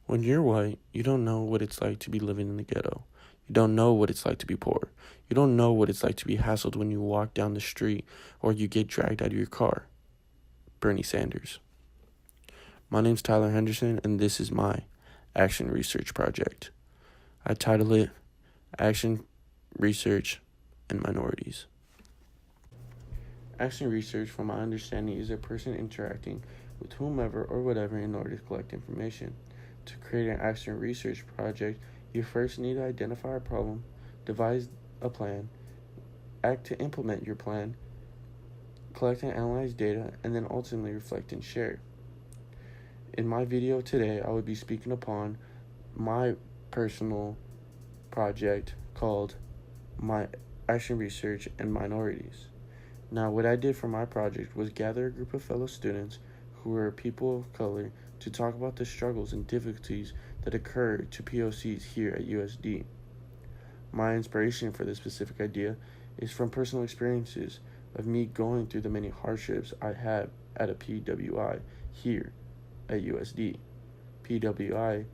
When you're white, you don't know what it's like to be living in the ghetto. You don't know what it's like to be poor. You don't know what it's like to be hassled when you walk down the street or you get dragged out of your car. Bernie Sanders. My name's Tyler Henderson, and this is my Action Research Project. I title it Action Research and Minorities. Action research, from my understanding, is a person interacting with whomever or whatever in order to collect information. To create an action research project, you first need to identify a problem, devise a plan, act to implement your plan, collect and analyze data, and then ultimately reflect and share. In my video today, I will be speaking upon my personal project called My Action Research and Minorities. Now, what I did for my project was gather a group of fellow students who were people of color to talk about the struggles and difficulties that occur to POCs here at USD. My inspiration for this specific idea is from personal experiences of me going through the many hardships I had at a PWI here at USD. PWI,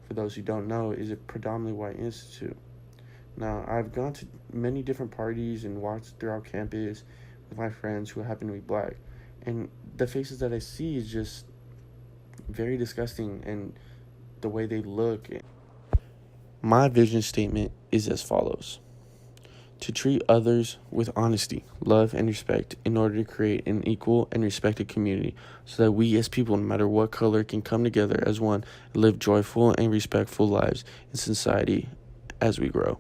for those who don't know, is a predominantly white institute. Now, I've gone to many different parties and walked throughout campus with my friends who happen to be black, and the faces that I see is just very disgusting, and the way they look. My vision statement is as follows: to treat others with honesty, love, and respect in order to create an equal and respected community so that we as people, no matter what color, can come together as one and live joyful and respectful lives in society as we grow.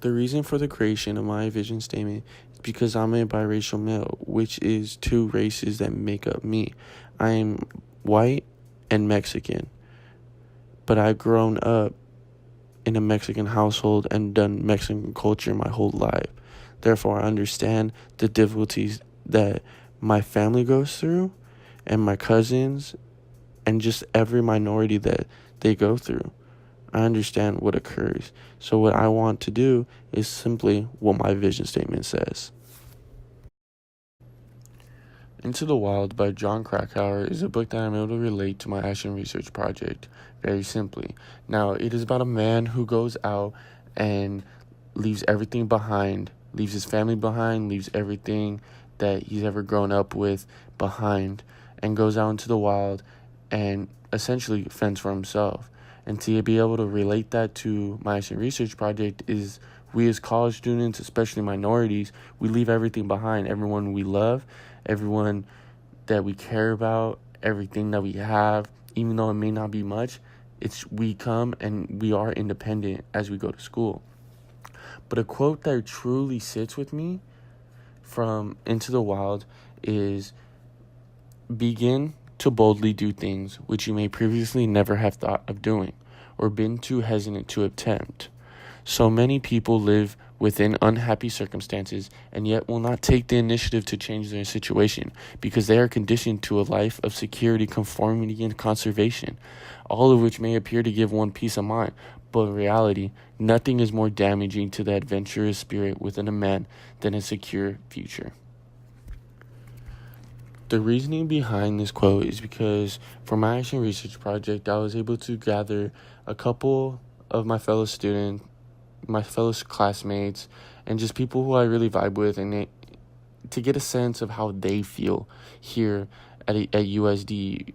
The reason for the creation of my vision statement is because I'm a biracial male, which is two races that make up me. I am white and Mexican, but I've grown up in a Mexican household and done Mexican culture my whole life. Therefore, I understand the difficulties that my family goes through and my cousins and just every minority that they go through. I understand what occurs. So what I want to do is simply what my vision statement says. Into the Wild by Jon Krakauer is a book that I'm able to relate to my action research project very simply. Now, it is about a man who goes out and leaves everything behind, leaves his family behind, leaves everything that he's ever grown up with behind, and goes out into the wild and essentially fends for himself. And to be able to relate that to my action research project is we as college students, especially minorities, we leave everything behind. Everyone we love, everyone that we care about, everything that we have, even though it may not be much, we come and we are independent as we go to school. But a quote that truly sits with me from Into the Wild is, begin to boldly do things which you may previously never have thought of doing or been too hesitant to attempt. So many people live within unhappy circumstances and yet will not take the initiative to change their situation because they are conditioned to a life of security, conformity, and conservation, all of which may appear to give one peace of mind, but in reality, nothing is more damaging to the adventurous spirit within a man than a secure future. The reasoning behind this quote is because for my action research project, I was able to gather a couple of my fellow classmates, and just people who I really vibe with, and to get a sense of how they feel here at USD,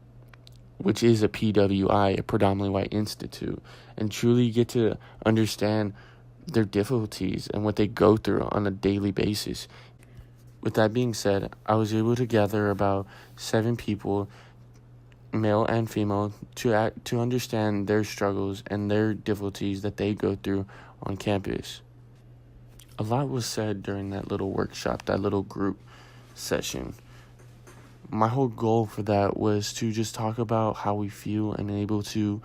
which is a PWI, a predominantly white institute, and truly get to understand their difficulties and what they go through on a daily basis. With that being said, I was able to gather about 7 people, male and female, to understand their struggles and their difficulties that they go through on campus. A lot was said during that little workshop, that little group session. My whole goal for that was to just talk about how we feel and able to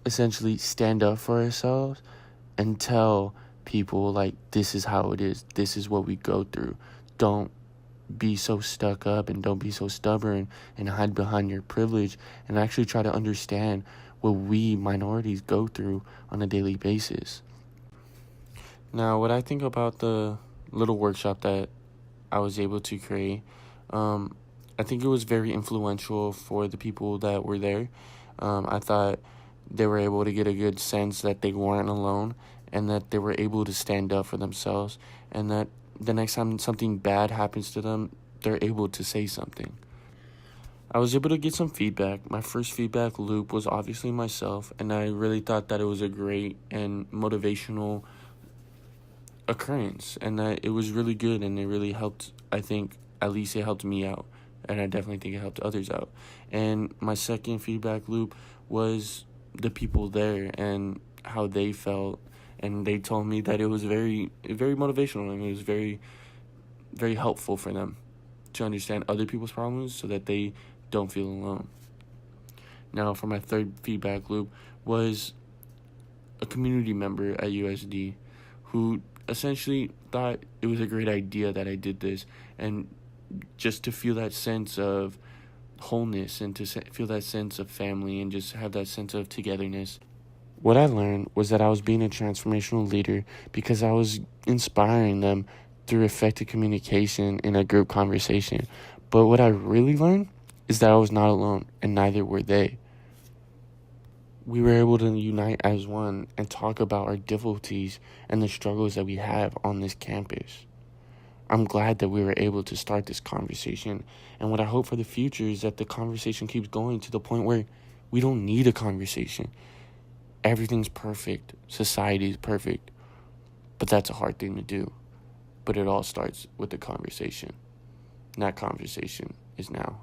essentially stand up for ourselves and tell people, like, this is how it is. This is what we go through. Don't be so stuck up and don't be so stubborn and hide behind your privilege, and actually try to understand what we minorities go through on a daily basis. Now, what I think about the little workshop that I was able to create, I think it was very influential for the people that were there. I thought they were able to get a good sense that they weren't alone and that they were able to stand up for themselves, and that the next time something bad happens to them, they're able to say something. I was able to get some feedback. My first feedback loop was obviously myself, and I really thought that it was a great and motivational occurrence, and that it was really good, and it really helped. I think at least it helped me out, and I definitely think it helped others out. And my second feedback loop was the people there and how they felt, and they told me that it was very, very motivational, and it was very, very helpful for them to understand other people's problems so that they don't feel alone. Now, for my third feedback loop was a community member at USD who essentially thought it was a great idea that I did this, and just to feel that sense of wholeness and to feel that sense of family and just have that sense of togetherness. What I learned was that I was being a transformational leader because I was inspiring them through effective communication in a group conversation. But what I really learned is that I was not alone, and neither were they. We were able to unite as one and talk about our difficulties and the struggles that we have on this campus. I'm glad that we were able to start this conversation, and what I hope for the future is that the conversation keeps going to the point where we don't need a conversation. Everything's perfect. Society is perfect. But that's a hard thing to do. But it all starts with the conversation. And that conversation is now.